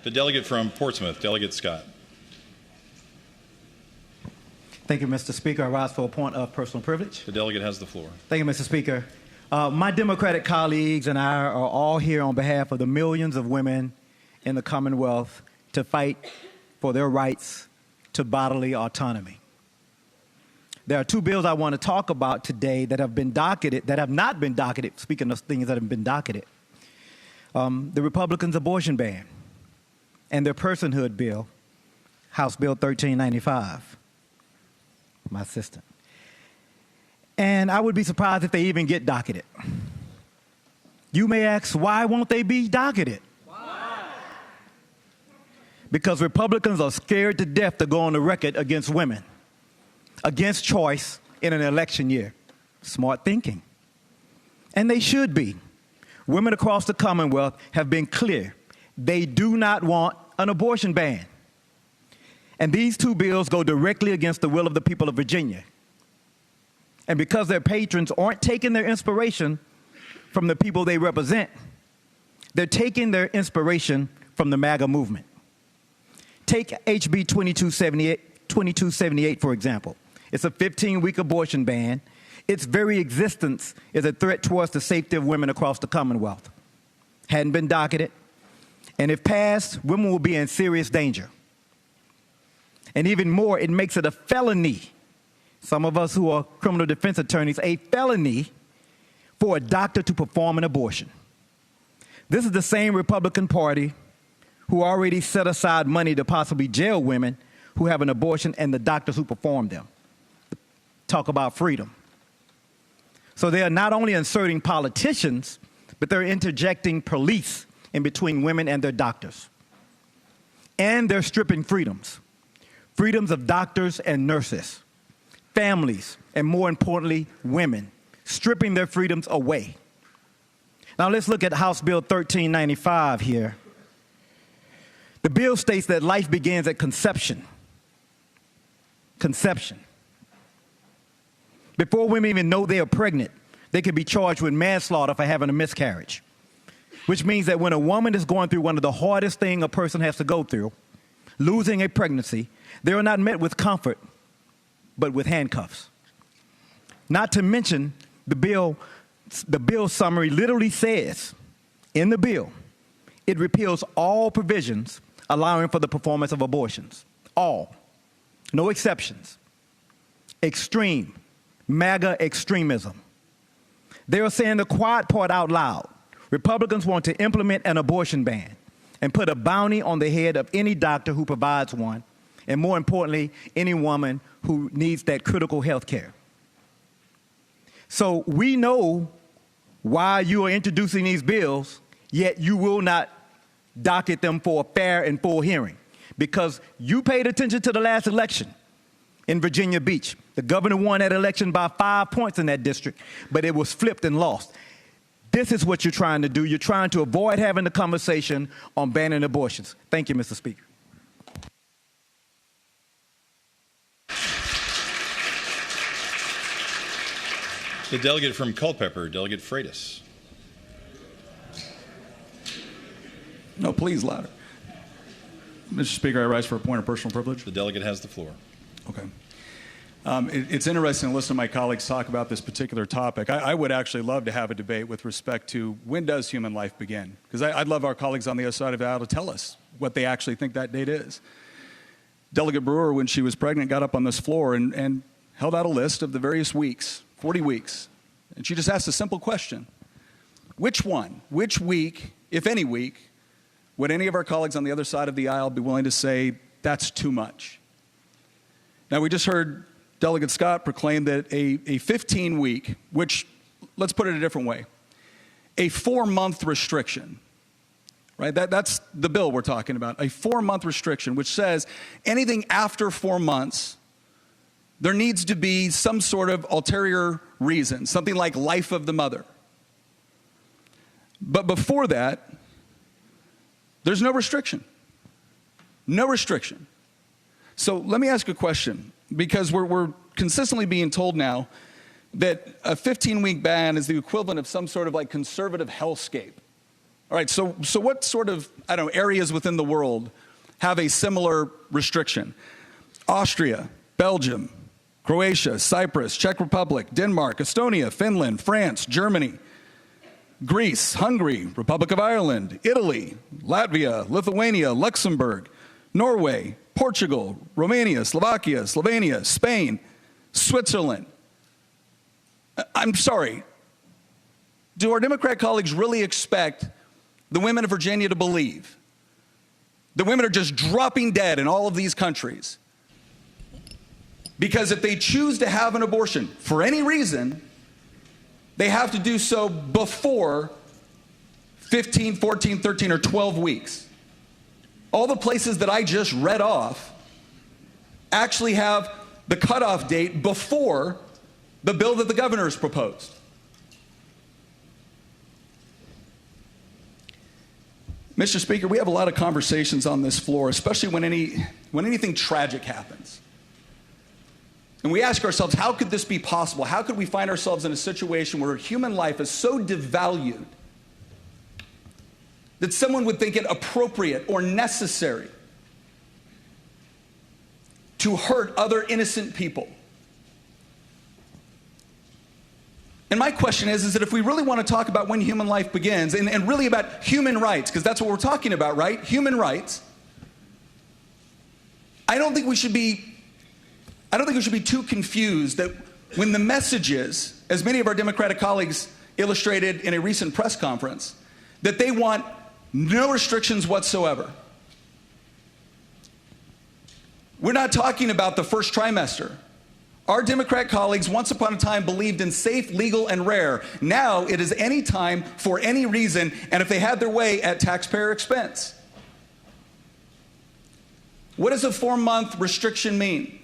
The delegate from Portsmouth, Delegate Scott. Thank you, Mr. Speaker. I rise for a point of personal privilege. The delegate has the floor. Thank you, Mr. Speaker. My Democratic colleagues and I are all here on behalf of the millions of women in the Commonwealth to fight for their rights to bodily autonomy. There are two bills I want to talk about today that have been docketed, that have not been docketed, speaking of things that have been docketed. The Republicans' abortion ban and their personhood bill, House Bill 1395, my assistant. And I would be surprised if they even get docketed. You may ask, why won't they be docketed? Why? Because Republicans are scared to death to go on the record against women, against choice in an election year. Smart thinking. And they should be. Women across the Commonwealth have been clear. They do not want an abortion ban. And these two bills go directly against the will of the people of Virginia. And because their patrons aren't taking their inspiration from the people they represent, they're taking their inspiration from the MAGA movement. Take HB 2278, for example. It's a 15-week abortion ban. Its very existence is a threat towards the safety of women across the Commonwealth. Hadn't been docketed. And if passed, women will be in serious danger. And even more, it makes it a felony. Some of us who are criminal defense attorneys, a felony for a doctor to perform an abortion. This is the same Republican Party who already set aside money to possibly jail women who have an abortion and the doctors who perform them. Talk about freedom. So they are not only inserting politicians, but they're interjecting police in between women and their doctors. And they're stripping freedoms. Freedoms of doctors and nurses, families, and more importantly, women, stripping their freedoms away. Now let's look at House Bill 1395 here. The bill states that life begins at conception. Conception. Before women even know they are pregnant, they could be charged with manslaughter for having a miscarriage, which means that when a woman is going through one of the hardest things a person has to go through, losing a pregnancy, they are not met with comfort, but with handcuffs. Not to mention, the bill summary literally says, in the bill, it repeals all provisions allowing for the performance of abortions. All. No exceptions. Extreme. MAGA extremism. They are saying the quiet part out loud. Republicans want to implement an abortion ban and put a bounty on the head of any doctor who provides one, and more importantly, any woman who needs that critical health care. So we know why you are introducing these bills, yet you will not docket them for a fair and full hearing, because you paid attention to the last election in Virginia Beach. The governor won that election by 5 points in that district, but it was flipped and lost. This is what you're trying to do. You're trying to avoid having the conversation on banning abortions. Thank you, Mr. Speaker. The delegate from Culpeper, Delegate Freitas. No, please, louder. Mr. Speaker, I rise for a point of personal privilege. The delegate has the floor. Okay. It's interesting to listen to my colleagues talk about this particular topic. I would actually love to have a debate with respect to when does human life begin? Because I'd love our colleagues on the other side of the aisle to tell us what they actually think that date is. Delegate Brewer, when she was pregnant, got up on this floor and held out a list of the various weeks, 40 weeks. And she just asked a simple question. Which week, if any week, would any of our colleagues on the other side of the aisle be willing to say, that's too much? Now, we just heard Delegate Scott proclaim that a 15-week, which, let's put it a different way, a 4-month restriction, right? That's the bill we're talking about, a 4-month restriction, which says anything after 4 months, there needs to be some sort of ulterior reason, something like life of the mother. But before that, there's no restriction. No restriction. So let me ask a question, because we're consistently being told now that a 15-week ban is the equivalent of some sort of like conservative hellscape All right, so what sort of, I don't know, areas within the world have a similar restriction? Austria, Belgium, Croatia, Cyprus, Czech Republic, Denmark, Estonia, Finland, France, Germany, Greece, Hungary, Republic of Ireland, Italy, Latvia, Lithuania, Luxembourg, Norway, Portugal, Romania, Slovakia, Slovenia, Spain, Switzerland. I'm sorry. Do our Democrat colleagues really expect the women of Virginia to believe that women are just dropping dead in all of these countries because if they choose to have an abortion for any reason, they have to do so before 15, 14, 13, or 12 weeks? All the places that I just read off actually have the cutoff date before the bill that the governor has proposed. Mr. Speaker, we have a lot of conversations on this floor, especially when anything tragic happens. And we ask ourselves, how could this be possible? How could we find ourselves in a situation where human life is so devalued that someone would think it appropriate or necessary to hurt other innocent people? And my question is that if we really want to talk about when human life begins and really about human rights, because that's what we're talking about, right? Human rights. I don't think we should be too confused that when the message is, as many of our Democratic colleagues illustrated in a recent press conference, that they want no restrictions whatsoever. We're not talking about the first trimester. Our Democrat colleagues once upon a time believed in safe, legal, and rare. Now it is any time for any reason, and if they had their way, at taxpayer expense. What does a 4-month restriction mean?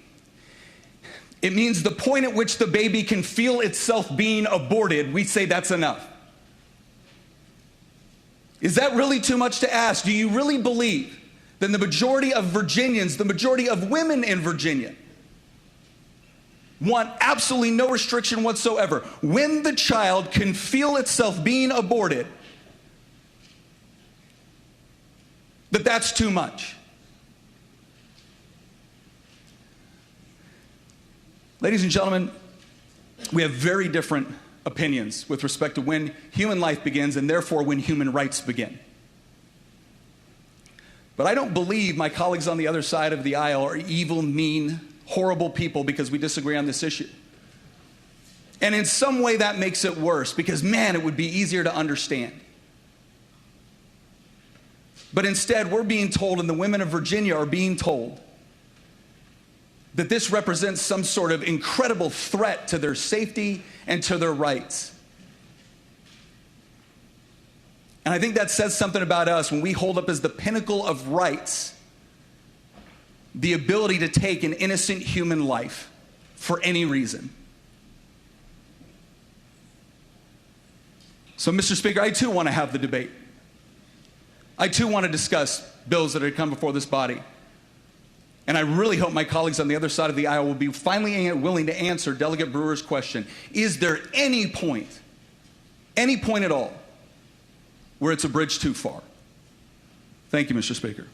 It means the point at which the baby can feel itself being aborted. We say that's enough. Is that really too much to ask? Do you really believe that the majority of Virginians, the majority of women in Virginia, want absolutely no restriction whatsoever? When the child can feel itself being aborted, that's too much. Ladies and gentlemen, we have very different opinions with respect to when human life begins and therefore when human rights begin. But I don't believe my colleagues on the other side of the aisle are evil, mean, horrible people because we disagree on this issue. And in some way that makes it worse because, man, it would be easier to understand. But instead, we're being told, and the women of Virginia are being told, that this represents some sort of incredible threat to their safety and to their rights. And I think that says something about us when we hold up as the pinnacle of rights the ability to take an innocent human life for any reason. So, Mr. Speaker, I too want to have the debate. I too want to discuss bills that are to come before this body. And I really hope my colleagues on the other side of the aisle will be finally willing to answer Delegate Brewer's question. Is there any point at all, where it's a bridge too far? Thank you, Mr. Speaker.